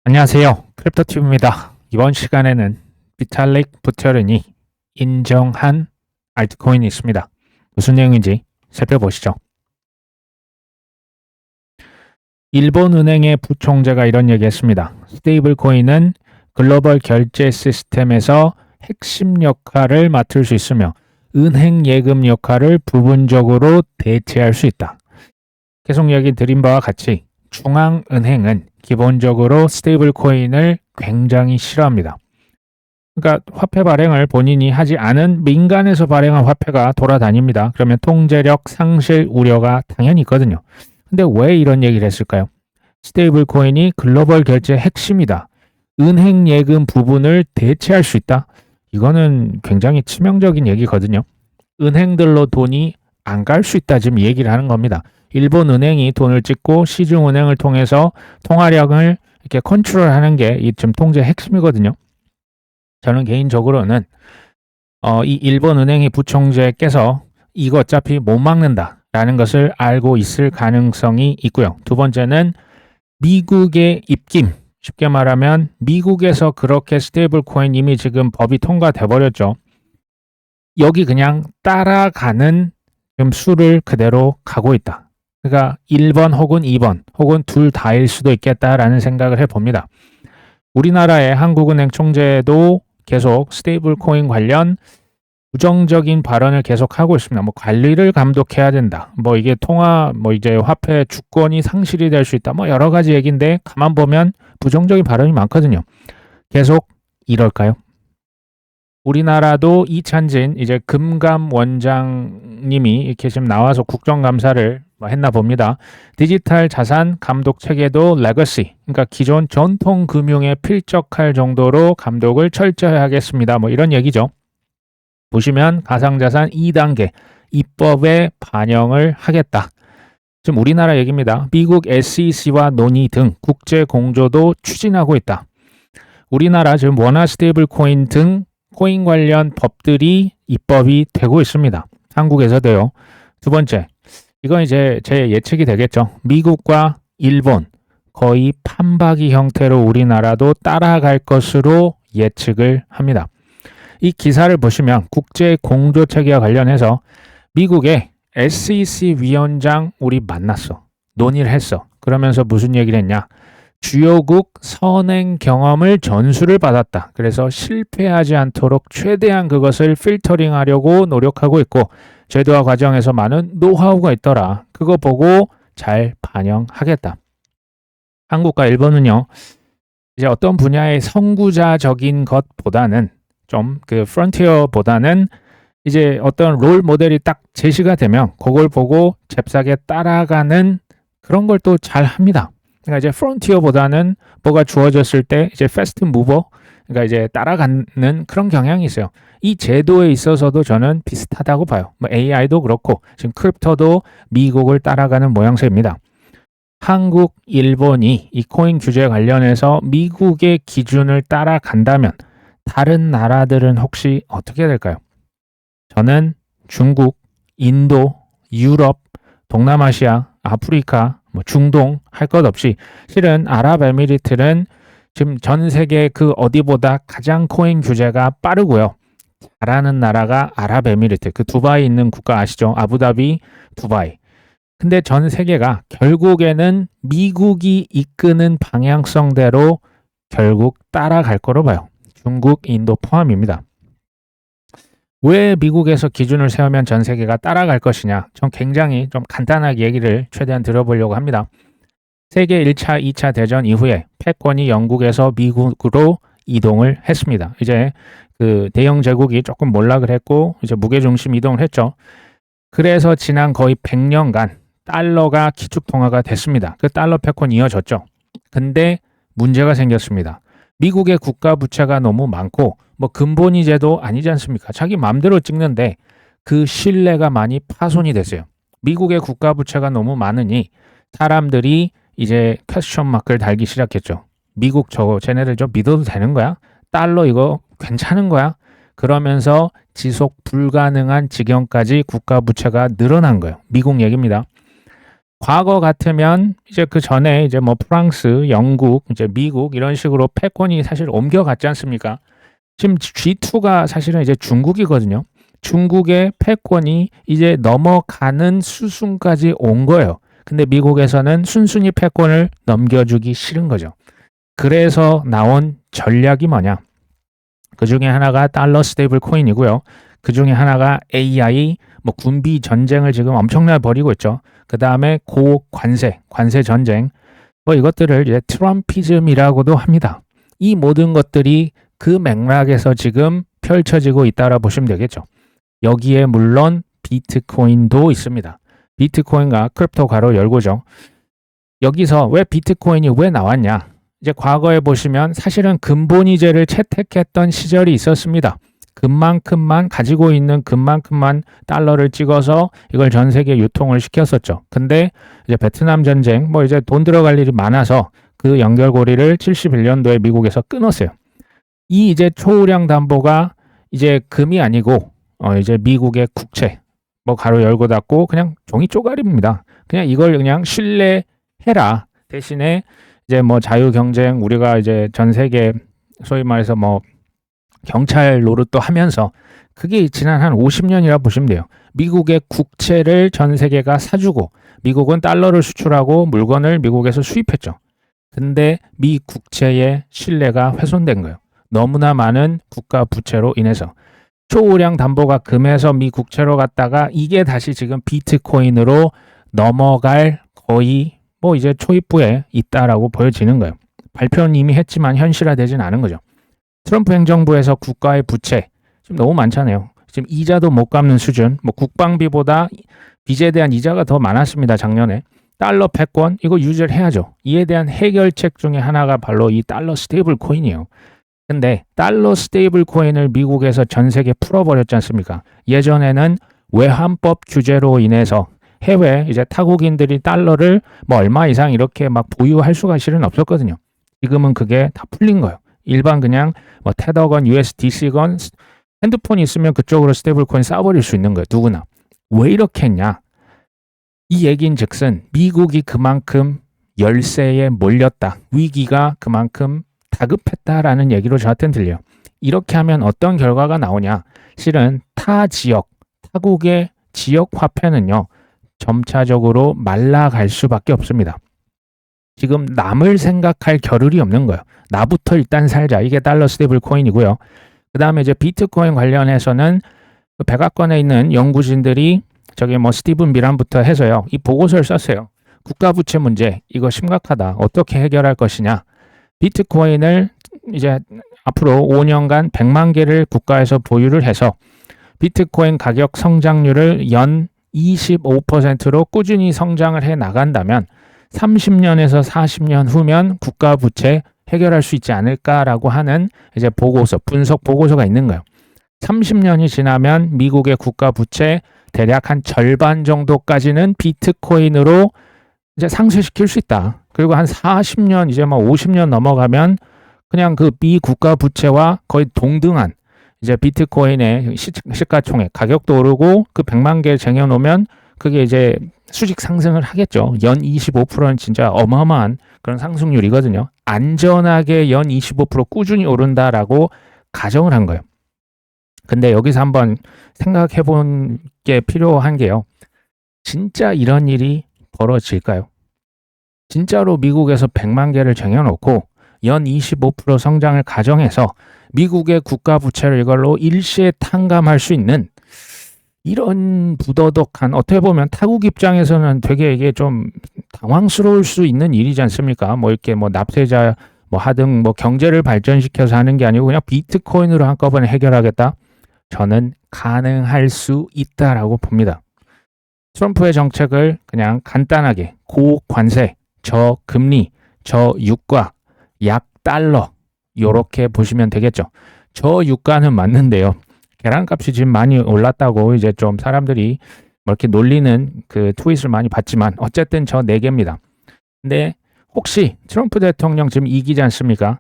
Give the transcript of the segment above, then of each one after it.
안녕하세요. 크립토튜브입니다. 이번 시간에는 비탈릭 부테린이 인정한 알트코인이 있습니다. 무슨 내용인지 살펴보시죠. 일본은행의 부총재가 이런 얘기했습니다. 스테이블 코인은 글로벌 결제 시스템에서 핵심 역할을 맡을 수 있으며 은행 예금 역할을 부분적으로 대체할 수 있다. 계속 얘기 드린 바와 같이 중앙은행은 기본적으로 스테이블 코인을 굉장히 싫어합니다. 그러니까 화폐 발행을 본인이 하지 않은 민간에서 발행한 화폐가 돌아다닙니다. 그러면 통제력 상실 우려가 당연히 있거든요. 근데 왜 이런 얘기를 했을까요? 스테이블 코인이 글로벌 결제의 핵심이다. 은행 예금 부분을 대체할 수 있다. 이거는 굉장히 치명적인 얘기거든요. 은행들로 돈이 안 갈 수 있다 지금 얘기를 하는 겁니다. 일본 은행이 돈을 찍고 시중 은행을 통해서 통화량을 이렇게 컨트롤하는 게 이 지금 통제의 핵심이거든요. 저는 개인적으로는 이 일본 은행의 부총재께서 이거 어차피 못 막는다라는 것을 알고 있을 가능성이 있고요. 두 번째는 미국의 입김, 쉽게 말하면 미국에서 그렇게 스테이블 코인 이미 지금 법이 통과돼 버렸죠. 여기 그냥 따라가는 지금 수를 그대로 가고 있다. 그러니까 1번 혹은 2번 혹은 둘 다일 수도 있겠다라는 생각을 해봅니다. 우리나라의 한국은행 총재도 계속 스테이블 코인 관련 부정적인 발언을 계속하고 있습니다. 뭐 관리를 감독해야 된다. 뭐 이게 이제 화폐 주권이 상실이 될 수 있다. 뭐 여러 가지 얘기인데 가만 보면 부정적인 발언이 많거든요. 계속 이럴까요? 우리나라도 이찬진 이제 금감 원장님이 이렇게 지금 나와서 국정감사를 했나 봅니다. 디지털 자산 감독 체계도 레거시, 그러니까 기존 전통 금융에 필적할 정도로 감독을 철저히 하겠습니다. 뭐 이런 얘기죠. 보시면 가상자산 2단계 입법에 반영을 하겠다. 지금 우리나라 얘기입니다. 미국 SEC와 논의 등 국제 공조도 추진하고 있다. 우리나라 지금 원화 스테이블 코인 등 코인 관련 법들이 입법이 되고 있습니다. 한국에서도요. 두 번째, 이건 이제 제 예측이 되겠죠. 미국과 일본 거의 판박이 형태로 우리나라도 따라갈 것으로 예측을 합니다. 이 기사를 보시면 국제 공조 체계와 관련해서 미국의 SEC 위원장 우리 만났어. 논의를 했어. 그러면서 무슨 얘기를 했냐? 주요국 선행 경험을 전수를 받았다. 그래서 실패하지 않도록 최대한 그것을 필터링하려고 노력하고 있고 제도화 과정에서 많은 노하우가 있더라. 그거 보고 잘 반영하겠다. 한국과 일본은요. 이제 어떤 분야의 선구자적인 것보다는 좀 그 프론티어보다는 이제 어떤 롤 모델이 딱 제시가 되면 그걸 보고 잽싸게 따라가는 그런 걸 또 잘 합니다. 그러니까 이제 프론티어보다는 뭐가 주어졌을 때 이제 패스트 무버, 그러니까 이제 따라가는 그런 경향이 있어요. 이 제도에 있어서도 저는 비슷하다고 봐요. 뭐 AI도 그렇고 지금 크립토도 미국을 따라가는 모양새입니다. 한국, 일본이 이 코인 규제 관련해서 미국의 기준을 따라간다면 다른 나라들은 혹시 어떻게 될까요? 저는 중국, 인도, 유럽, 동남아시아, 아프리카, 중동 할 것 없이 실은 아랍에미리트는 지금 전 세계 그 어디보다 가장 코인 규제가 빠르고요. 잘하는 나라가 아랍에미리트, 그 두바이 있는 국가 아시죠? 아부다비, 두바이. 근데 전 세계가 결국에는 미국이 이끄는 방향성대로 결국 따라갈 거로 봐요. 중국, 인도 포함입니다. 왜 미국에서 기준을 세우면 전 세계가 따라갈 것이냐? 전 굉장히 좀 간단하게 얘기를 최대한 들어보려고 합니다. 세계 1차, 2차 대전 이후에 패권이 영국에서 미국으로 이동을 했습니다. 이제 그 대영 제국이 조금 몰락을 했고 이제 무게중심 이동을 했죠. 그래서 지난 거의 100년간 달러가 기축통화가 됐습니다. 그 달러 패권이 이어졌죠. 근데 문제가 생겼습니다. 미국의 국가 부채가 너무 많고 근본이 제도 아니지 않습니까? 자기 마음대로 찍는데 그 신뢰가 많이 파손이 됐어요. 미국의 국가 부채가 너무 많으니 사람들이 이제 퀘스천 마크를 달기 시작했죠. 미국 저거 쟤네들 좀 믿어도 되는 거야? 달러 이거 괜찮은 거야? 그러면서 지속 불가능한 지경까지 국가 부채가 늘어난 거예요. 미국 얘기입니다. 과거 같으면 이제 그 전에 이제 뭐 프랑스, 영국, 이제 미국 이런 식으로 패권이 사실 옮겨갔지 않습니까? 지금 G2가 사실은 이제 중국이거든요. 중국의 패권이 이제 넘어가는 수순까지 온 거예요. 근데 미국에서는 순순히 패권을 넘겨주기 싫은 거죠. 그래서 나온 전략이 뭐냐? 그 중에 하나가 달러 스테이블 코인이고요. 그 중에 하나가 AI, 뭐 군비 전쟁을 지금 엄청나게 벌이고 있죠. 그 다음에 고관세, 관세 전쟁, 뭐 이것들을 이제 트럼피즘이라고도 합니다. 이 모든 것들이 그 맥락에서 지금 펼쳐지고 있다라 보시면 되겠죠. 여기에 물론 비트코인도 있습니다. 비트코인과 크립토 괄호 열고죠. 여기서 왜 비트코인이 왜 나왔냐? 이제 과거에 보시면 사실은 근본이제를 채택했던 시절이 있었습니다. 금만큼만 가지고 있는 금만큼만 달러를 찍어서 이걸 전 세계에 유통을 시켰었죠. 근데 이제 베트남 전쟁 뭐 이제 돈 들어갈 일이 많아서 그 연결고리를 71년도에 미국에서 끊었어요. 이 이제 초우량 담보가 이제 금이 아니고 이제 미국의 국채 뭐 가로 열고 닫고 그냥 종이 쪼가리입니다. 그냥 이걸 그냥 신뢰해라. 대신에 이제 뭐 자유 경쟁 우리가 이제 전 세계 소위 말해서 뭐 경찰 노릇도 하면서 그게 지난 한 50년이라 보시면 돼요. 미국의 국채를 전 세계가 사주고 미국은 달러를 수출하고 물건을 미국에서 수입했죠. 근데 미 국채의 신뢰가 훼손된 거예요. 너무나 많은 국가 부채로 인해서. 초우량 담보가 금에서 미 국채로 갔다가 이게 다시 지금 비트코인으로 넘어갈 거의 뭐 이제 초입부에 있다라고 보여지는 거예요. 발표는 이미 했지만 현실화되진 않은 거죠. 트럼프 행정부에서 국가의 부채 지금 너무 많잖아요. 지금 이자도 못 갚는 수준, 뭐 국방비보다 빚에 대한 이자가 더 많았습니다. 작년에. 달러 패권 이거 유지를 해야죠. 이에 대한 해결책 중에 하나가 바로 이 달러 스테이블 코인이에요. 근데 달러 스테이블 코인을 미국에서 전 세계 풀어버렸지 않습니까? 예전에는 외환법 규제로 인해서 해외 이제 타국인들이 달러를 뭐 얼마 이상 이렇게 막 보유할 수가 실은 없었거든요. 지금은 그게 다 풀린 거예요. 일반 그냥 뭐 테더건 USDC건 핸드폰이 있으면 그쪽으로 스테이블 코인 쌓아버릴 수 있는 거예요. 누구나. 왜 이렇게 했냐? 이 얘기인 즉슨 미국이 그만큼 열세에 몰렸다. 위기가 그만큼 다급했다라는 얘기로 저한테는 들려요. 이렇게 하면 어떤 결과가 나오냐? 실은 타 지역, 타국의 지역 화폐는요. 점차적으로 말라갈 수밖에 없습니다. 지금 남을 생각할 겨를이 없는 거예요. 나부터 일단 살자. 이게 달러 스테이블 코인이고요. 그 다음에 이제 비트코인 관련해서는 그 백악관에 있는 연구진들이 저기 뭐 스티븐 미란부터 해서요. 이 보고서를 썼어요. 국가부채 문제 이거 심각하다. 어떻게 해결할 것이냐. 비트코인을 이제 앞으로 5년간 100만 개를 국가에서 보유를 해서 비트코인 가격 성장률을 연 25%로 꾸준히 성장을 해 나간다면 30년에서 40년 후면 국가 부채 해결할 수 있지 않을까라고 하는 이제 보고서, 분석 보고서가 있는 거예요. 30년이 지나면 미국의 국가 부채 대략 한 절반 정도까지는 비트코인으로 이제 상쇄시킬 수 있다. 그리고 한 40년 이제 뭐 50년 넘어가면 그냥 그 미 국가 부채와 거의 동등한 이제 비트코인의 시가총액 가격도 오르고 그 100만 개 쟁여놓으면 그게 이제 수직 상승을 하겠죠. 연 25%는 진짜 어마어마한 그런 상승률이거든요. 안전하게 연 25% 꾸준히 오른다라고 가정을 한 거예요. 근데 여기서 한번 생각해 본 게 필요한 게요. 진짜 이런 일이 벌어질까요? 진짜로 미국에서 100만 개를 쟁여놓고 연 25% 성장을 가정해서 미국의 국가 부채를 이걸로 일시에 탕감할 수 있는 이런 부도덕한 어떻게 보면 타국 입장에서는 되게 이게 좀 당황스러울 수 있는 일이지 않습니까? 뭐 이렇게 뭐 납세자 뭐 하등 뭐 경제를 발전시켜서 하는 게 아니고 그냥 비트코인으로 한꺼번에 해결하겠다? 저는 가능할 수 있다라고 봅니다. 트럼프의 정책을 그냥 간단하게 고관세, 저금리, 저유가, 약달러 요렇게 보시면 되겠죠. 저유가는 맞는데요. 계란값이 지금 많이 올랐다고 이제 좀 사람들이 뭐 이렇게 놀리는 그 트윗을 많이 봤지만 어쨌든 저 4개입니다. 근데 혹시 트럼프 대통령 지금 2기지 않습니까?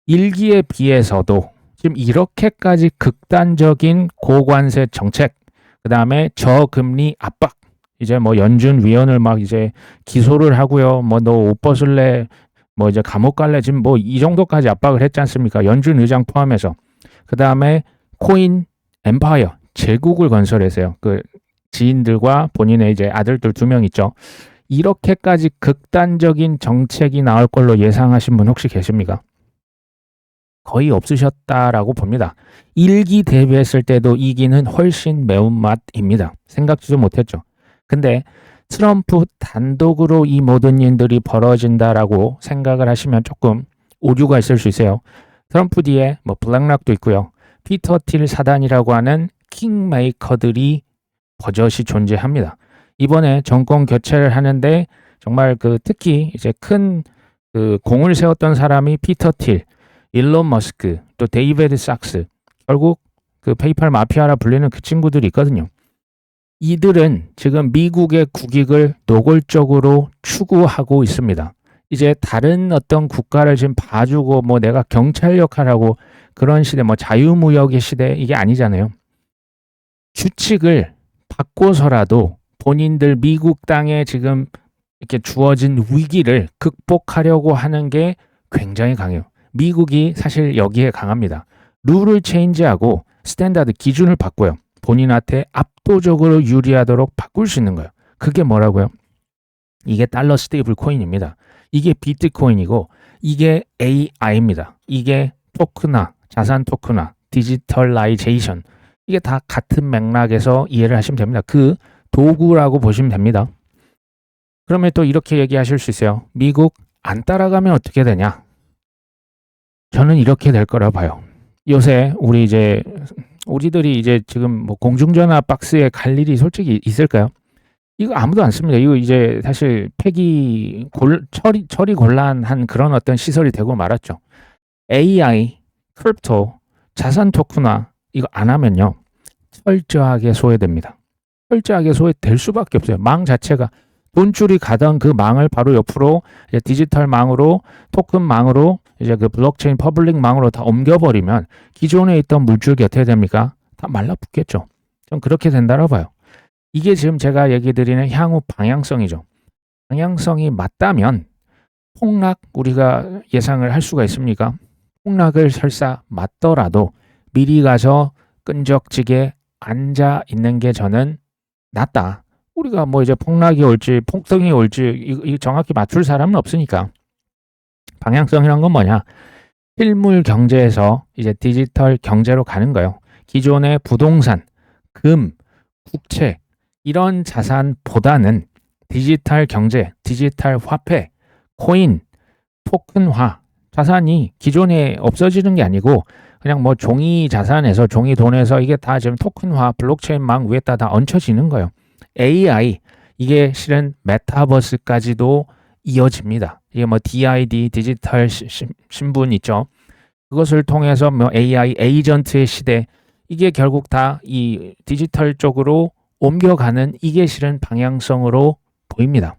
1기에 비해서도 지금 이렇게까지 극단적인 고관세 정책, 그 다음에 저금리 압박 이제 뭐 연준 위원을 막 이제 기소를 하고요. 뭐 너 옷 벗을래? 뭐 이제 감옥 갈래? 지금 뭐 이 정도까지 압박을 했지 않습니까? 연준 의장 포함해서. 그 다음에 코인 엠파이어 제국을 건설했어요. 그 지인들과 본인의 이제 아들들 2명 있죠. 이렇게까지 극단적인 정책이 나올 걸로 예상하신 분 혹시 계십니까? 거의 없으셨다라고 봅니다. 1기 대비했을 때도 2기는 훨씬 매운맛입니다. 생각지도 못했죠. 근데 트럼프 단독으로 이 모든 일들이 벌어진다라고 생각을 하시면 조금 오류가 있을 수 있어요. 트럼프 뒤에 뭐 블랙락도 있고요. 피터 틸 사단이라고 하는 킹메이커들이 버젓이 존재합니다. 이번에 정권 교체를 하는데 정말 그 특히 이제 큰 그 공을 세웠던 사람이 피터 틸, 일론 머스크, 또 데이비드 sak스, 결국 그 페이팔 마피아라 불리는 그 친구들이 있거든요. 이들은 지금 미국의 국익을 노골적으로 추구하고 있습니다. 이제 다른 어떤 국가를 지금 봐주고 뭐 내가 경찰 역할하고 그런 시대, 뭐 자유무역의 시대 이게 아니잖아요. 규칙을 바꿔서라도 본인들 미국 땅에 지금 이렇게 주어진 위기를 극복하려고 하는 게 굉장히 강해요. 미국이 사실 여기에 강합니다. 룰을 체인지하고 스탠다드 기준을 바꿔요. 본인한테 압도적으로 유리하도록 바꿀 수 있는 거예요. 그게 뭐라고요? 이게 달러 스테이블 코인입니다. 이게 비트코인이고 이게 AI입니다. 이게 토크나 자산 토크나 디지털라이제이션 이게 다 같은 맥락에서 이해를 하시면 됩니다. 그 도구라고 보시면 됩니다. 그러면 또 이렇게 얘기하실 수 있어요. 미국 안 따라가면 어떻게 되냐? 저는 이렇게 될 거라 봐요. 요새 우리들이 이제 지금 뭐 공중전화 박스에 갈 일이 솔직히 있을까요? 이거 아무도 안 씁니다. 이거 이제 사실 처리 곤란한 그런 어떤 시설이 되고 말았죠. AI, 크립토, 자산 토큰화 이거 안 하면요. 철저하게 소외됩니다. 철저하게 소외될 수밖에 없어요. 망 자체가 돈줄이 가던 그 망을 바로 옆으로 이제 디지털 망으로 토큰 망으로 이제 그 블록체인 퍼블릭 망으로 다 옮겨버리면 기존에 있던 물줄기 어떻게 됩니까? 다 말라붙겠죠. 좀 그렇게 된다고 봐요. 이게 지금 제가 얘기 드리는 향후 방향성이죠. 방향성이 맞다면 폭락 우리가 예상을 할 수가 있습니까? 폭락을 설사 맞더라도 미리 가서 끈적지게 앉아 있는 게 저는 낫다. 우리가 뭐 이제 폭락이 올지 폭등이 올지 이 정확히 맞출 사람은 없으니까. 방향성이란 건 뭐냐? 실물 경제에서 이제 디지털 경제로 가는 거예요. 기존의 부동산, 금, 국채 이런 자산보다는 디지털 경제, 디지털 화폐, 코인, 토큰화 자산이 기존에 없어지는 게 아니고 그냥 뭐 종이 자산에서 종이 돈에서 이게 다 지금 토큰화 블록체인망 위에다 다 얹혀지는 거예요. AI 이게 실은 메타버스까지도 이어집니다. 이게 뭐 DID 디지털 신분 있죠. 그것을 통해서 뭐 AI 에이전트의 시대 이게 결국 다 이 디지털 쪽으로 옮겨가는 이게 실은 방향성으로 보입니다.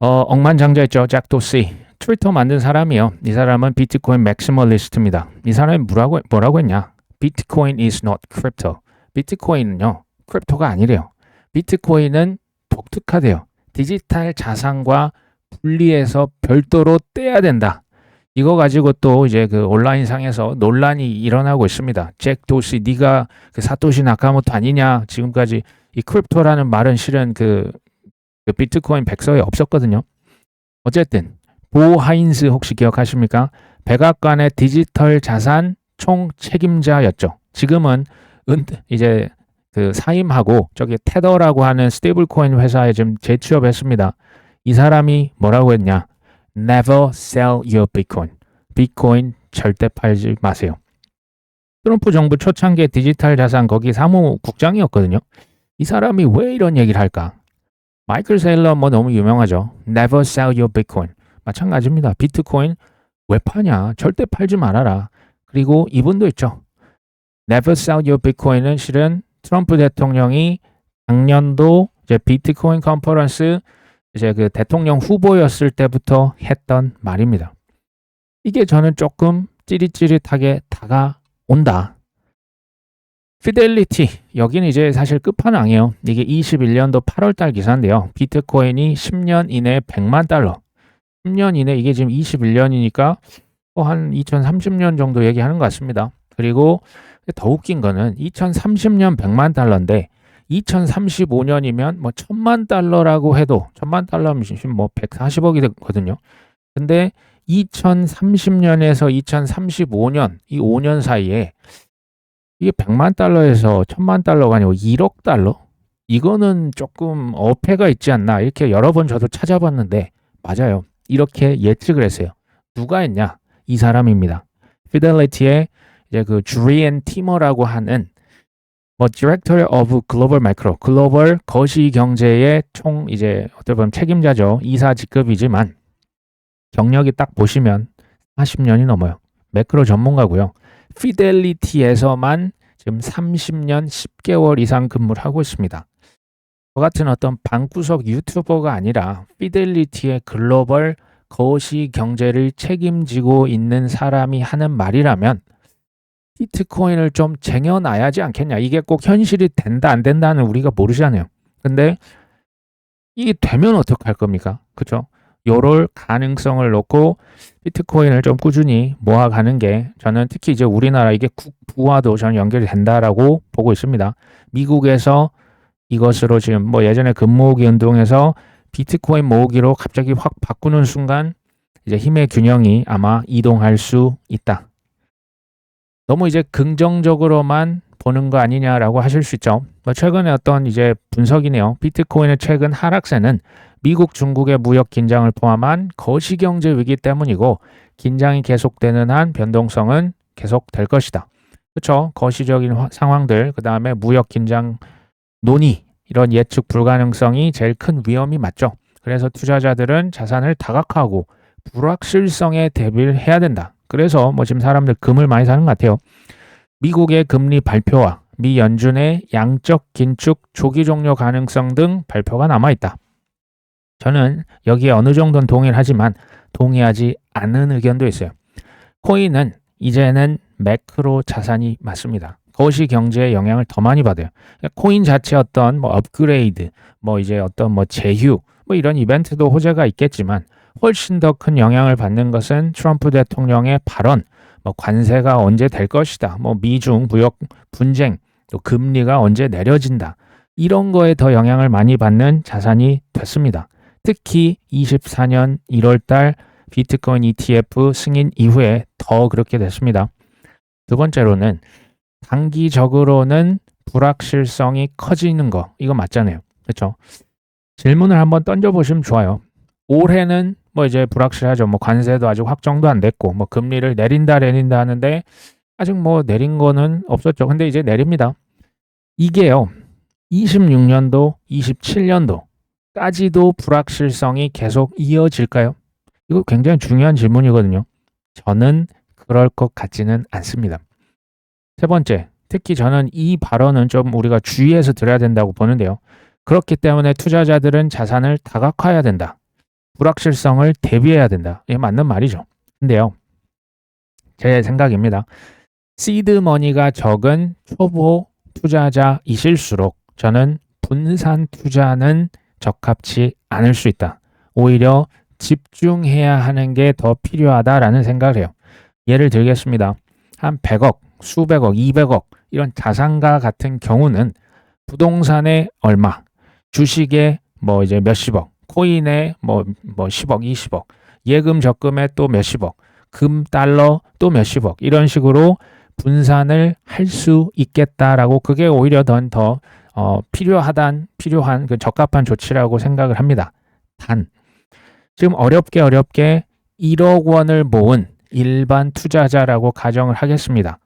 억만장자였죠. 잭 도시. 트위터 만든 사람이요. 이 사람은 비트코인 맥시멀리스트입니다. 이 사람이 뭐라고 했냐? 비트코인 is not crypto. 비트코인은요. 크립토가 아니래요. 비트코인은 독특하대요. 디지털 자산과 분리해서 별도로 떼야 된다. 이거 가지고 또 이제 그 온라인 상에서 논란이 일어나고 있습니다. 잭 도시, 네가 그 사토시 나카모토 아니냐? 지금까지 이 크립토라는 말은 실은 그 비트코인 백서에 없었거든요. 어쨌든 보 하인스 혹시 기억하십니까? 백악관의 디지털 자산 총 책임자였죠. 지금은 이제 그 사임하고 저기 테더라고 하는 스테이블 코인 회사에 지금 재취업했습니다. 이 사람이 뭐라고 했냐? Never sell your Bitcoin. 비트코인 절대 팔지 마세요. 트럼프 정부 초창기의 디지털 자산 거기 사무국장이었거든요. 이 사람이 왜 이런 얘기를 할까? 마이클 세일러 뭐 너무 유명하죠. Never sell your Bitcoin. 마찬가지입니다. 비트코인 왜 파냐? 절대 팔지 말아라. 그리고 이분도 있죠. Never sell your Bitcoin은 실은 트럼프 대통령이 작년도 이제 비트코인 컨퍼런스 이제 그 대통령 후보였을 때부터 했던 말입니다. 이게 저는 조금 찌릿찌릿하게 다가온다. 피델리티 여기는 이제 사실 끝판왕이에요. 이게 21년도 8월 달 기사인데요. 비트코인이 10년 이내에 100만 달러. 10년 이내 이게 지금 21년이니까 한 2030년 정도 얘기하는 것 같습니다. 그리고 더 웃긴 거는 2030년 100만 달러인데 2035년이면 뭐 1000만 달러라고 해도 1000만 달러면 지금 뭐 140억이 되거든요. 근데 2030년에서 2035년 이 5년 사이에 이게 100만 달러에서 1000만 달러가 아니고 1억 달러? 이거는 조금 어폐가 있지 않나 이렇게 여러 번 저도 찾아봤는데 맞아요. 이렇게 예측을 했어요. 누가 했냐? 이 사람입니다. 피델리티의 이제 그 주리엔 티머라고 하는 뭐 Director of Global Macro, 글로벌 거시 경제의 총 이제 어떻게 보면 책임자죠. 이사 직급이지만 경력이 딱 보시면 40년이 넘어요. 매크로 전문가고요. 피델리티에서만 지금 30년 10개월 이상 근무를 하고 있습니다. 저 같은 어떤 방구석 유튜버가 아니라 피델리티의 글로벌 거시 경제를 책임지고 있는 사람이 하는 말이라면 비트코인을 좀 쟁여놔야지 않겠냐. 이게 꼭 현실이 된다 안 된다는 우리가 모르잖아요. 근데 이게 되면 어떡할 겁니까? 그죠? 요럴 가능성을 놓고 비트코인을 좀 꾸준히 모아가는 게 저는 특히 이제 우리나라 이게 국부와도 저는 연결이 된다라고 보고 있습니다. 미국에서 이것으로 지금 뭐 예전에 금모으기 운동에서 비트코인 모으기로 갑자기 확 바꾸는 순간 이제 힘의 균형이 아마 이동할 수 있다. 너무 이제 긍정적으로만 보는 거 아니냐라고 하실 수 있죠. 뭐 최근에 어떤 이제 분석이네요. 비트코인의 최근 하락세는 미국, 중국의 무역 긴장을 포함한 거시경제 위기 때문이고 긴장이 계속되는 한 변동성은 계속될 것이다. 그렇죠? 거시적인 상황들, 그 다음에 무역 긴장 논의, 이런 예측 불가능성이 제일 큰 위험이 맞죠. 그래서 투자자들은 자산을 다각화하고 불확실성에 대비를 해야 된다. 그래서 뭐 지금 사람들 금을 많이 사는 것 같아요. 미국의 금리 발표와 미 연준의 양적 긴축 조기 종료 가능성 등 발표가 남아있다. 저는 여기에 어느 정도는 동의를 하지만 동의하지 않는 의견도 있어요. 코인은 이제는 매크로 자산이 맞습니다. 거시 경제의 영향을 더 많이 받아요. 코인 자체 어떤 뭐 업그레이드, 뭐 이제 어떤 뭐 제휴, 뭐 이런 이벤트도 호재가 있겠지만 훨씬 더 큰 영향을 받는 것은 트럼프 대통령의 발언, 뭐 관세가 언제 될 것이다, 뭐 미중 무역 분쟁, 또 금리가 언제 내려진다. 이런 거에 더 영향을 많이 받는 자산이 됐습니다. 특히 24년 1월 달 비트코인 ETF 승인 이후에 더 그렇게 됐습니다. 두 번째로는 단기적으로는 불확실성이 커지는 거, 이거 맞잖아요. 그렇죠? 질문을 한번 던져보시면 좋아요. 올해는 뭐 이제 불확실하죠. 뭐 관세도 아직 확정도 안 됐고, 뭐 금리를 내린다 하는데 아직 뭐 내린 거는 없었죠. 근데 이제 내립니다. 이게요, 26년도, 27년도까지도 불확실성이 계속 이어질까요? 이거 굉장히 중요한 질문이거든요. 저는 그럴 것 같지는 않습니다. 세 번째, 특히 저는 이 발언은 좀 우리가 주의해서 들어야 된다고 보는데요. 그렇기 때문에 투자자들은 자산을 다각화해야 된다. 불확실성을 대비해야 된다. 이게 맞는 말이죠. 근데요, 제 생각입니다. 시드머니가 적은 초보 투자자이실수록 저는 분산 투자는 적합치 않을 수 있다. 오히려 집중해야 하는 게 더 필요하다라는 생각을 해요. 예를 들겠습니다. 한 100억, 수백억, 200억 이런 자산가 같은 경우는 부동산에 얼마, 주식에 뭐 이제 몇십억, 코인에 뭐 10억, 20억, 예금 적금에 또 몇십억, 금 달러 또 몇십억 이런 식으로 분산을 할 수 있겠다라고 그게 오히려 더 필요한 그 적합한 조치라고 생각을 합니다. 단 지금 어렵게 1억 원을 모은 일반 투자자라고 가정을 하겠습니다.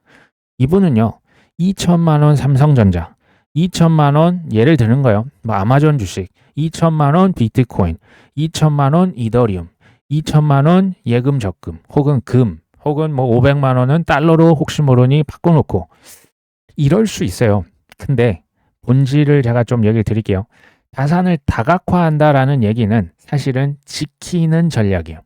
이분은요 2천만 원 삼성전자, 2천만 원 예를 드는 거예요. 뭐 아마존 주식, 2천만 원 비트코인, 2천만 원 이더리움, 2천만 원 예금 적금 혹은 금 혹은 뭐 500만 원은 달러로 혹시 모르니 바꿔놓고 이럴 수 있어요. 근데 본질을 제가 좀 얘기를 드릴게요. 자산을 다각화한다라는 얘기는 사실은 지키는 전략이에요.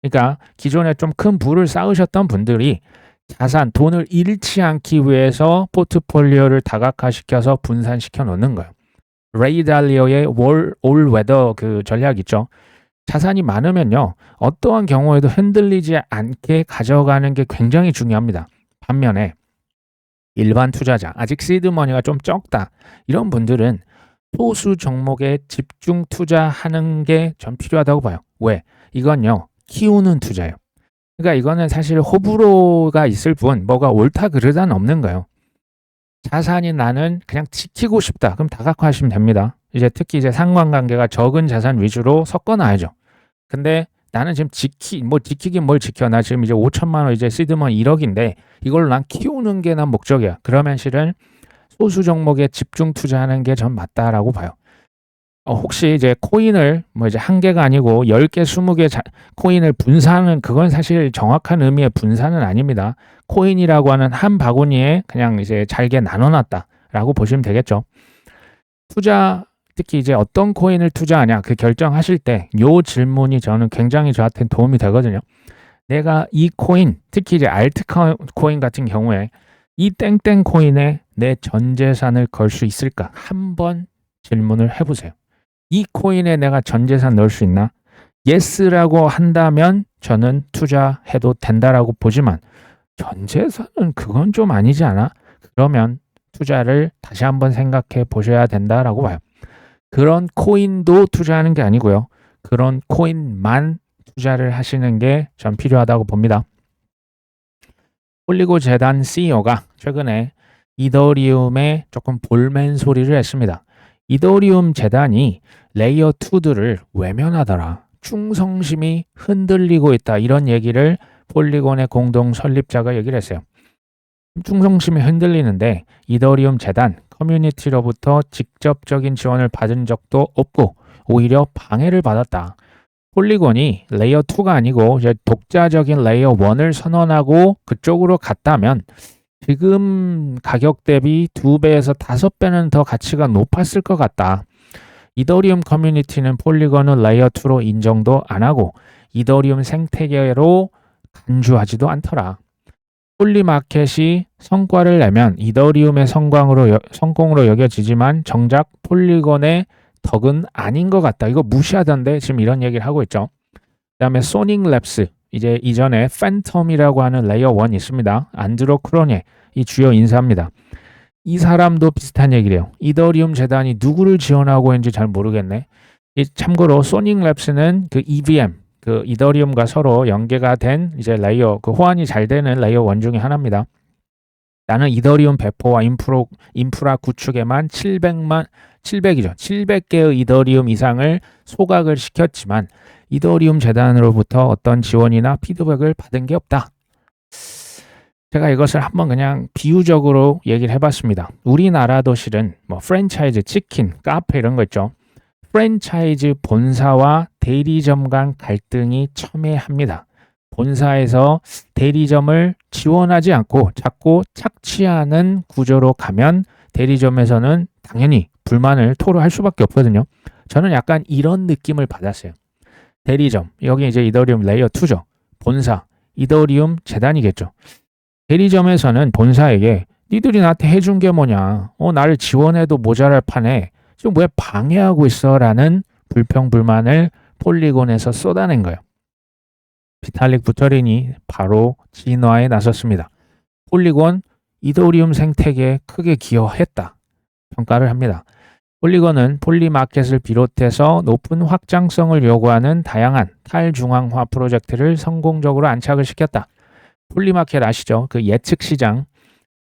그러니까 기존에 좀 큰 부를 쌓으셨던 분들이 자산, 돈을 잃지 않기 위해서 포트폴리오를 다각화시켜서 분산시켜 놓는 거예요. 레이 달리오의 올 웨더 그 전략 있죠. 자산이 많으면요, 어떠한 경우에도 흔들리지 않게 가져가는 게 굉장히 중요합니다. 반면에 일반 투자자, 아직 시드머니가 좀 적다, 이런 분들은 소수 종목에 집중 투자하는 게 전 필요하다고 봐요. 왜? 이건요, 키우는 투자예요. 그러니까 이거는 사실 호불호가 있을 뿐 뭐가 옳다 그르다는 없는 거예요. 자산이 나는 그냥 지키고 싶다. 그럼 다각화하시면 됩니다. 이제 특히 이제 상관관계가 적은 자산 위주로 섞어놔야죠. 근데 나는 지금 지키긴 뭘 지켜. 나 지금 이제 5천만 원 이제 시드머니 1억인데 이걸로 난 키우는 게 난 목적이야. 그러면 실은 소수 종목에 집중 투자하는 게 전 맞다라고 봐요. 혹시 이제 코인을 뭐 이제 한 개가 아니고 10개, 20개 코인을 분산하는, 그건 사실 정확한 의미의 분산은 아닙니다. 코인이라고 하는 한 바구니에 그냥 이제 잘게 나눠놨다라고 보시면 되겠죠. 투자, 특히 이제 어떤 코인을 투자하냐 그 결정하실 때 요 질문이 저는 굉장히 저한테는 도움이 되거든요. 내가 이 코인, 특히 이제 알트코인 같은 경우에 이 땡땡 코인에 내 전 재산을 걸 수 있을까? 한번 질문을 해보세요. 이 코인에 내가 전 재산 넣을 수 있나? 예스라고 한다면 저는 투자해도 된다라고 보지만 전 재산은 그건 좀 아니지 않아? 그러면 투자를 다시 한번 생각해 보셔야 된다라고 봐요. 그런 코인도 투자하는 게 아니고요. 그런 코인만 투자를 하시는 게 전 필요하다고 봅니다. 폴리고 재단 CEO가 최근에 이더리움에 조금 볼멘 소리를 했습니다. 이더리움 재단이 레이어 2들을 외면하더라. 충성심이 흔들리고 있다. 이런 얘기를 폴리곤의 공동 설립자가 얘기를 했어요. 충성심이 흔들리는데 이더리움 재단 커뮤니티로부터 직접적인 지원을 받은 적도 없고 오히려 방해를 받았다. 폴리곤이 레이어 2가 아니고 이제 독자적인 레이어 1을 선언하고 그쪽으로 갔다면 지금 가격 대비 2배에서 5배는 더 가치가 높았을 것 같다. 이더리움 커뮤니티는 폴리곤을 레이어 2로 인정도 안 하고 이더리움 생태계로 간주하지도 않더라. 폴리마켓이 성과를 내면 이더리움의 성공으로 여겨지지만 정작 폴리곤의 덕은 아닌 것 같다. 이거 무시하던데 지금 이런 얘기를 하고 있죠. 그다음에 소닉랩스, 이제 이전에 팬텀이라고 하는 레이어 1 있습니다. 안드로 크로네, 이 주요 인사입니다. 이 사람도 비슷한 얘기를 해요. 이더리움 재단이 누구를 지원하고 있는지 잘 모르겠네. 참고로 소닉랩스는 그 EVM, 그 이더리움과 서로 연계가 된 이제 레이어, 그 호환이 잘 되는 레이어 1 중에 하나입니다. 나는 이더리움 배포와 인프라 구축에만 700개의 이더리움 이상을 소각을 시켰지만 이더리움 재단으로부터 어떤 지원이나 피드백을 받은 게 없다. 제가 이것을 한번 그냥 비유적으로 얘기를 해봤습니다. 우리나라도 실은 뭐 프랜차이즈, 치킨, 카페 이런 거 있죠. 프랜차이즈 본사와 대리점 간 갈등이 첨예합니다. 본사에서 대리점을 지원하지 않고 자꾸 착취하는 구조로 가면 대리점에서는 당연히 불만을 토로할 수밖에 없거든요. 저는 약간 이런 느낌을 받았어요. 대리점, 여기 이제 이더리움 레이어 2죠. 본사, 이더리움 재단이겠죠. 대리점에서는 본사에게 니들이 나한테 해준 게 뭐냐, 나를 지원해도 모자랄 판에 지금 왜 방해하고 있어? 라는 불평불만을 폴리곤에서 쏟아낸 거예요. 비탈릭 부터린이 바로 진화에 나섰습니다. 폴리곤 이더리움 생태계에 크게 기여했다 평가를 합니다. 폴리곤은 폴리마켓을 비롯해서 높은 확장성을 요구하는 다양한 탈중앙화 프로젝트를 성공적으로 안착을 시켰다. 폴리마켓 아시죠? 그 예측 시장,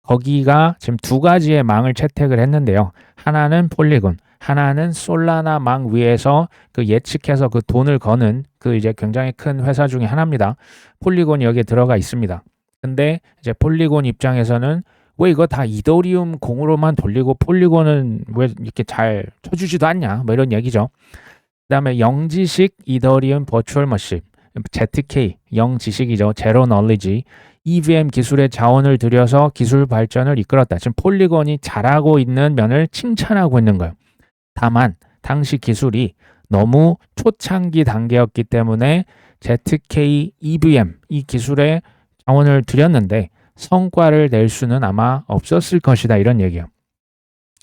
거기가 지금 두 가지의 망을 채택을 했는데요. 하나는 폴리곤, 하나는 솔라나 망 위에서 그 예측해서 그 돈을 거는 그 이제 굉장히 큰 회사 중에 하나입니다. 폴리곤이 여기에 들어가 있습니다. 근데 이제 폴리곤 입장에서는 왜 이거 다 이더리움 공으로만 돌리고 폴리곤은 왜 이렇게 잘 쳐주지도 않냐, 뭐 이런 얘기죠. 그다음에 영지식 이더리움 버추얼 머신, ZK, 영지식이죠. 제로 널리지, EVM 기술의 자원을 들여서 기술 발전을 이끌었다. 지금 폴리곤이 잘하고 있는 면을 칭찬하고 있는 거예요. 다만 당시 기술이 너무 초창기 단계였기 때문에 ZK EVM 이 기술에 자원을 들였는데 성과를 낼 수는 아마 없었을 것이다 이런 얘기예요.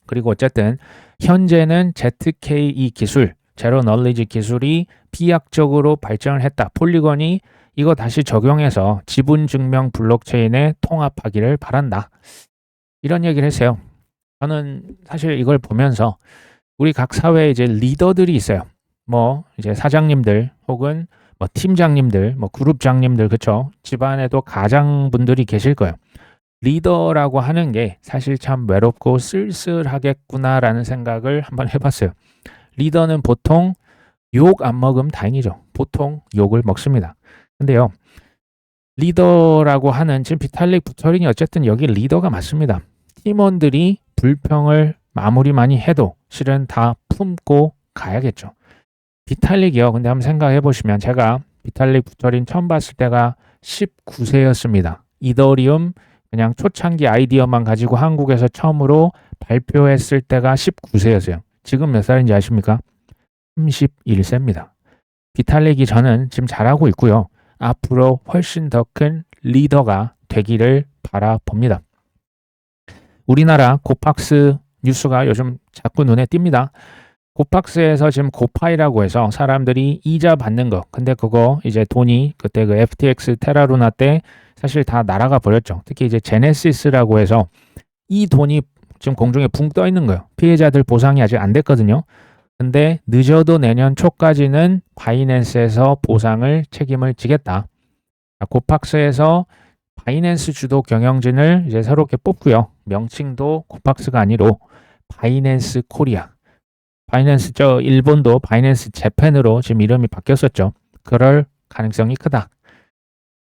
그리고 어쨌든 현재는 ZKE 기술, 제로 널리지 기술이 비약적으로 발전을 했다. 폴리건이 이거 다시 적용해서 지분 증명 블록체인에 통합하기를 바란다. 이런 얘기를 했어요. 저는 사실 이걸 보면서 우리 각 사회에 이제 리더들이 있어요. 뭐 이제 사장님들 혹은 뭐 팀장님들, 뭐 그룹장님들, 그쵸? 집안에도 가장분들이 계실 거예요. 리더라고 하는 게 사실 참 외롭고 쓸쓸하겠구나라는 생각을 한번 해봤어요. 리더는 보통 욕 안 먹으면 다행이죠. 보통 욕을 먹습니다. 근데요, 리더라고 하는 지금 비탈릭 부터린이 어쨌든 여기 리더가 맞습니다. 팀원들이 불평을 아무리 많이 해도 실은 다 품고 가야겠죠. 비탈릭이요. 근데 한번 생각해 보시면 제가 비탈릭 부터린 처음 봤을 때가 19세였습니다. 이더리움 그냥 초창기 아이디어만 가지고 한국에서 처음으로 발표했을 때가 19세였어요. 지금 몇 살인지 아십니까? 31세입니다. 비탈릭이 저는 지금 잘하고 있고요. 앞으로 훨씬 더 큰 리더가 되기를 바라봅니다. 우리나라 고팍스 뉴스가 요즘 자꾸 눈에 띕니다. 고팍스에서 지금 고파이라고 해서 사람들이 이자 받는 거. 근데 그거 이제 돈이 그때 그 FTX 테라루나 때 사실 다 날아가 버렸죠. 특히 이제 제네시스라고 해서 이 돈이 지금 공중에 붕 떠 있는 거예요. 피해자들 보상이 아직 안 됐거든요. 근데 늦어도 내년 초까지는 바이낸스에서 보상을 책임을 지겠다. 고팍스에서 바이낸스 주도 경영진을 이제 새롭게 뽑고요. 명칭도 고팍스가 아니로 바이낸스 코리아. 바이낸스 저 일본도 바이낸스 재팬으로 지금 이름이 바뀌었었죠. 그럴 가능성이 크다.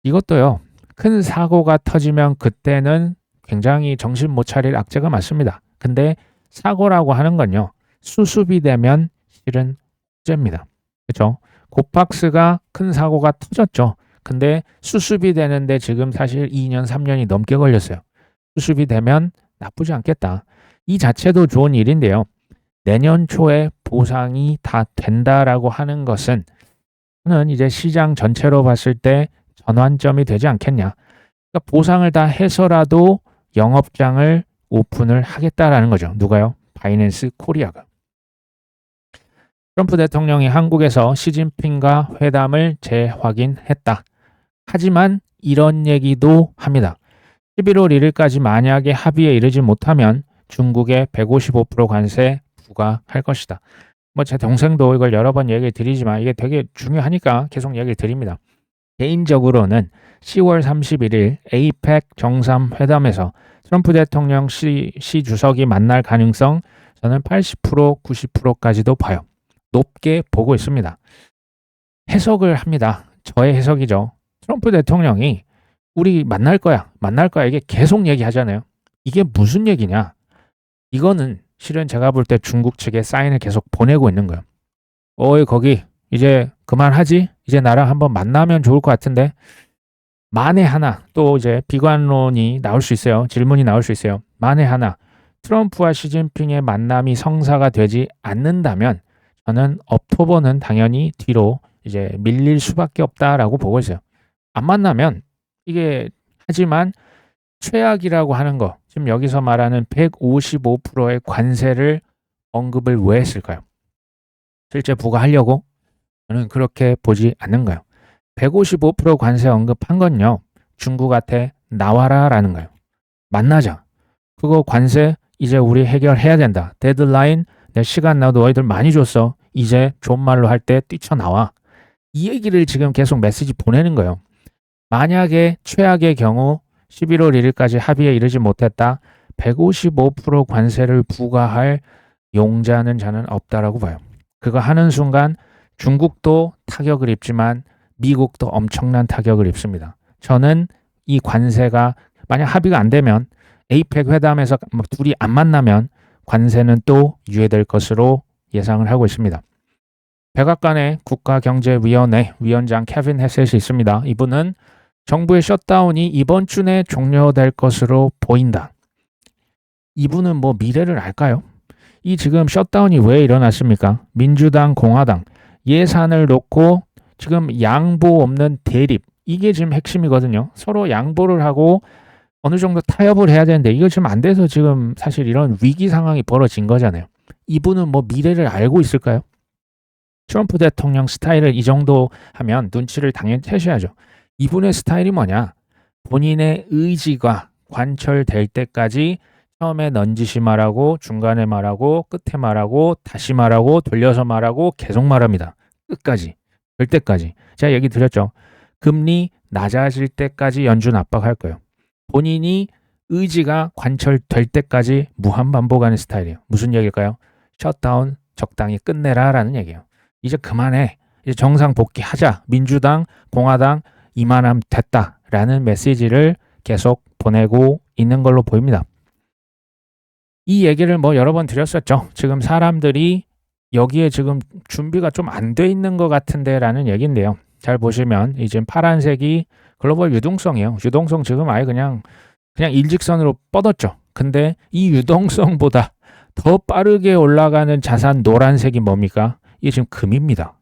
이것도요. 큰 사고가 터지면 그때는 굉장히 정신 못 차릴 악재가 많습니다. 근데 사고라고 하는 건요. 수습이 되면 실은 호재입니다. 그렇죠? 고팍스가 큰 사고가 터졌죠. 근데 수습이 되는데 지금 사실 2년, 3년이 넘게 걸렸어요. 수습이 되면 나쁘지 않겠다. 이 자체도 좋은 일인데요. 내년 초에 보상이 다 된다라고 하는 것은 저는 이제 시장 전체로 봤을 때 전환점이 되지 않겠냐. 그러니까 보상을 다 해서라도 영업장을 오픈을 하겠다라는 거죠. 누가요? 바이낸스 코리아가. 트럼프 대통령이 한국에서 시진핑과 회담을 재확인했다. 하지만 이런 얘기도 합니다. 11월 1일까지 만약에 합의에 이르지 못하면 중국에 155% 관세 부과할 것이다. 뭐 제 동생도 이걸 여러 번 얘기 드리지만 이게 되게 중요하니까 계속 얘기를 드립니다. 개인적으로는 10월 31일 에이펙 정상회담에서 트럼프 대통령 시 주석이 만날 가능성 저는 80% 90%까지도 봐요. 높게 보고 있습니다. 해석을 합니다. 저의 해석이죠. 트럼프 대통령이 우리 만날 거야 이게 계속 얘기하잖아요. 이게 무슨 얘기냐? 이거는 실은 제가 볼 때 중국 측에 사인을 계속 보내고 있는 거예요. 어이 거기 이제 그만하지? 이제 나랑 한번 만나면 좋을 것 같은데 만에 하나 또 이제 비관론이 나올 수 있어요. 질문이 나올 수 있어요. 만에 하나 트럼프와 시진핑의 만남이 성사가 되지 않는다면 저는 옥토버는 당연히 뒤로 이제 밀릴 수밖에 없다라고 보고 있어요. 안 만나면 이게 하지만 최악이라고 하는 거 지금 여기서 말하는 155%의 관세를 언급을 왜 했을까요? 실제 부과하려고? 저는 그렇게 보지 않는 거예요. 155% 관세 언급한 건요. 중국한테 나와라 라는 거예요. 만나자. 그거 관세 이제 우리 해결해야 된다. 데드라인 내 시간 나도 너희들 많이 줬어. 이제 좋은 말로 할 때 뛰쳐나와. 이 얘기를 지금 계속 메시지 보내는 거예요. 만약에 최악의 경우 11월 1일까지 합의에 이르지 못했다. 155% 관세를 부과할 용자는 저는 없다라고 봐요. 그거 하는 순간 중국도 타격을 입지만 미국도 엄청난 타격을 입습니다. 저는 이 관세가 만약 합의가 안 되면 에이펙 회담에서 둘이 안 만나면 관세는 또 유예될 것으로 예상을 하고 있습니다. 백악관의 국가경제위원회 위원장 케빈 헤셋이 있습니다. 이분은 정부의 셧다운이 이번 주 내에 종료될 것으로 보인다. 이분은 뭐 미래를 알까요? 이 지금 셧다운이 왜 일어났습니까? 민주당, 공화당 예산을 놓고 지금 양보 없는 대립 이게 지금 핵심이거든요. 서로 양보를 하고 어느 정도 타협을 해야 되는데 이거 지금 안 돼서 지금 사실 이런 위기 상황이 벌어진 거잖아요. 이분은 뭐 미래를 알고 있을까요? 트럼프 대통령 스타일을 이 정도 하면 눈치를 당연히 채셔야죠. 이분의 스타일이 뭐냐? 본인의 의지가 관철될 때까지 처음에 넌지시 말하고 중간에 말하고 끝에 말하고 다시 말하고 돌려서 말하고 계속 말합니다. 끝까지. 될 때까지. 제가 얘기 드렸죠. 금리 낮아질 때까지 연준 압박할 거예요. 본인이 의지가 관철될 때까지 무한 반복하는 스타일이에요. 무슨 얘기일까요? 셧다운 적당히 끝내라 라는 얘기예요. 이제 그만해. 이제 정상 복귀하자. 민주당, 공화당 이만하면 됐다라는 메시지를 계속 보내고 있는 걸로 보입니다. 이 얘기를 뭐 여러 번 드렸었죠. 지금 사람들이 여기에 지금 준비가 좀 안 돼 있는 것 같은데 라는 얘기인데요. 잘 보시면 이제 파란색이 글로벌 유동성이에요. 유동성 지금 아예 그냥 일직선으로 뻗었죠. 근데 이 유동성보다 더 빠르게 올라가는 자산 노란색이 뭡니까? 이게 지금 금입니다.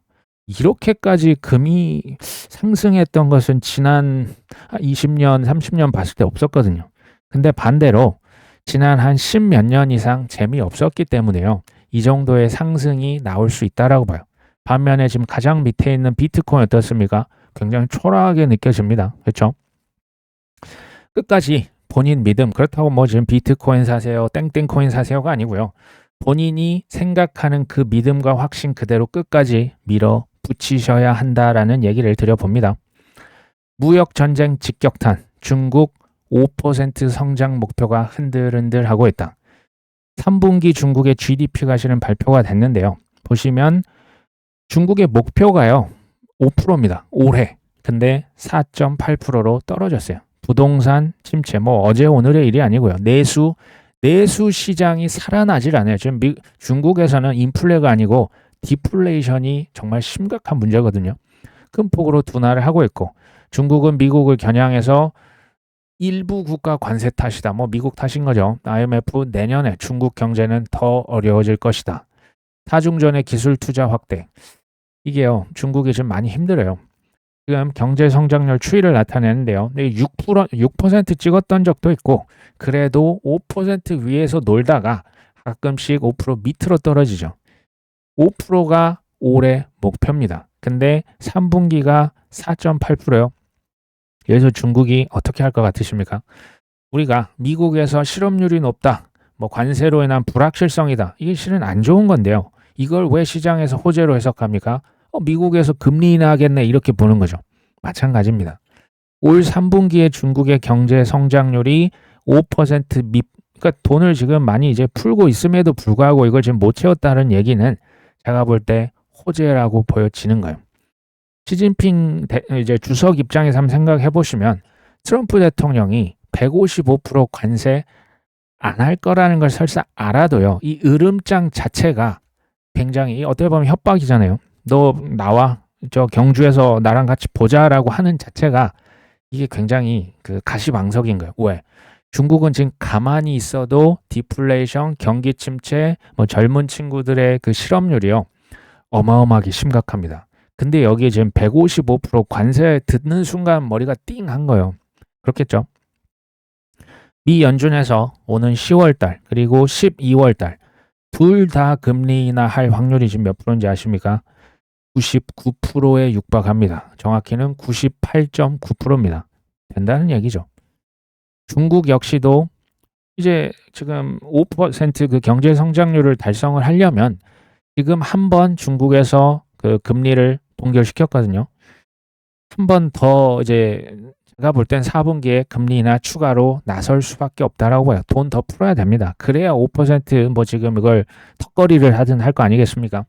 이렇게까지 금이 상승했던 것은 지난 20년, 30년 봤을 때 없었거든요. 근데 반대로 지난 한 10몇 년 이상 재미없었기 때문에요. 이 정도의 상승이 나올 수 있다라고 봐요. 반면에 지금 가장 밑에 있는 비트코인 어떻습니까? 굉장히 초라하게 느껴집니다. 그렇죠? 끝까지 본인 믿음, 그렇다고 뭐 지금 비트코인 사세요, 땡땡코인 사세요가 아니고요. 본인이 생각하는 그 믿음과 확신 그대로 끝까지 밀어붙이셔야 한다라는 얘기를 드려봅니다. 무역전쟁 직격탄, 중국 5% 성장 목표가 흔들흔들하고 있다. 3분기 중국의 GDP가 실은 발표가 됐는데요. 보시면 중국의 목표가요. 5%입니다. 올해. 근데 4.8%로 떨어졌어요. 부동산 침체, 뭐 어제 오늘의 일이 아니고요. 내수 시장이 살아나질 않아요. 지금 중국에서는 인플레가 아니고 디플레이션이 정말 심각한 문제거든요. 큰 폭으로 둔화를 하고 있고 중국은 미국을 겨냥해서 일부 국가 관세 탓이다. 뭐 미국 탓인 거죠. IMF 내년에 중국 경제는 더 어려워질 것이다. 타중전의 기술 투자 확대. 이게요. 중국이 지금 많이 힘들어요. 지금 경제 성장률 추이를 나타내는데요. 6% 찍었던 적도 있고 그래도 5% 위에서 놀다가 가끔씩 5% 밑으로 떨어지죠. 5%가 올해 목표입니다. 근데 3분기가 4.8%요. 여기서 중국이 어떻게 할 것 같으십니까? 우리가 미국에서 실업률이 높다. 뭐 관세로 인한 불확실성이다. 이게 실은 안 좋은 건데요. 이걸 왜 시장에서 호재로 해석합니까? 미국에서 금리 인하하겠네 이렇게 보는 거죠. 마찬가지입니다. 올 3분기에 중국의 경제 성장률이 5% 그러니까 돈을 지금 많이 이제 풀고 있음에도 불구하고 이걸 지금 못 채웠다는 얘기는 제가 볼 때 호재라고 보여지는 거예요. 시진핑 이제 주석 입장에서 한번 생각해 보시면 트럼프 대통령이 155% 관세 안 할 거라는 걸 설사 알아도요. 이 으름장 자체가 굉장히 어떻게 보면 협박이잖아요. 너 나와 저 경주에서 나랑 같이 보자라고 하는 자체가 이게 굉장히 그 가시방석인 거예요. 왜? 중국은 지금 가만히 있어도 디플레이션, 경기 침체, 뭐 젊은 친구들의 그 실업률이요. 어마어마하게 심각합니다. 근데 여기에 지금 155% 관세 듣는 순간 머리가 띵한 거예요. 그렇겠죠? 미 연준에서 오는 10월달 그리고 12월달 둘 다 금리 인하할 확률이 지금 몇 프로인지 아십니까? 99%에 육박합니다. 정확히는 98.9%입니다. 된다는 얘기죠. 중국 역시도 이제 지금 5% 그 경제 성장률을 달성을 하려면 지금 한번 중국에서 그 금리를 동결시켰거든요. 한 번 더 이제 제가 볼 땐 4분기에 금리 인하 추가로 나설 수밖에 없다라고 봐요. 돈 더 풀어야 됩니다. 그래야 5%뭐 지금 이걸 턱걸이를 하든 할 거 아니겠습니까?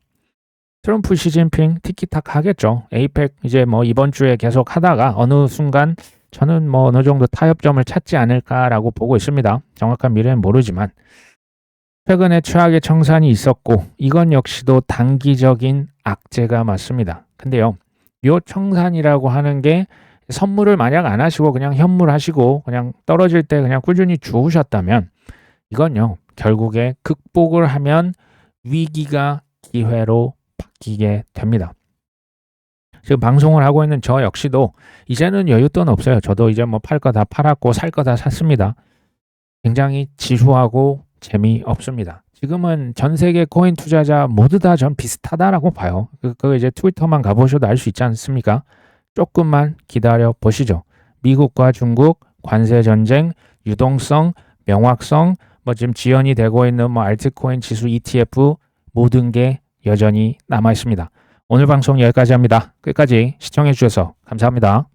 트럼프 시진핑 티키타카 하겠죠. 에이펙 이제 뭐 이번 주에 계속 하다가 어느 순간 저는 뭐 어느 정도 타협점을 찾지 않을까라고 보고 있습니다. 정확한 미래는 모르지만 최근에 최악의 청산이 있었고 이건 역시도 단기적인 악재가 맞습니다. 근데요. 요 청산이라고 하는 게 선물을 만약 안 하시고 그냥 현물하시고 그냥 떨어질 때 그냥 꾸준히 주우셨다면 이건요. 결국에 극복을 하면 위기가 기회로 바뀌게 됩니다. 지금 방송을 하고 있는 저 역시도 이제는 여윳돈 없어요. 저도 이제 뭐 팔 거 다 팔았고 살 거 다 샀습니다. 굉장히 지루하고 재미없습니다. 지금은 전 세계 코인 투자자 모두 다 전 비슷하다라고 봐요. 그거 이제 트위터만 가보셔도 알 수 있지 않습니까? 조금만 기다려 보시죠. 미국과 중국, 관세 전쟁, 유동성, 명확성, 뭐 지금 지연이 되고 있는 뭐 알트코인 지수 ETF 모든 게 여전히 남아 있습니다. 오늘 방송 여기까지 합니다. 끝까지 시청해 주셔서 감사합니다.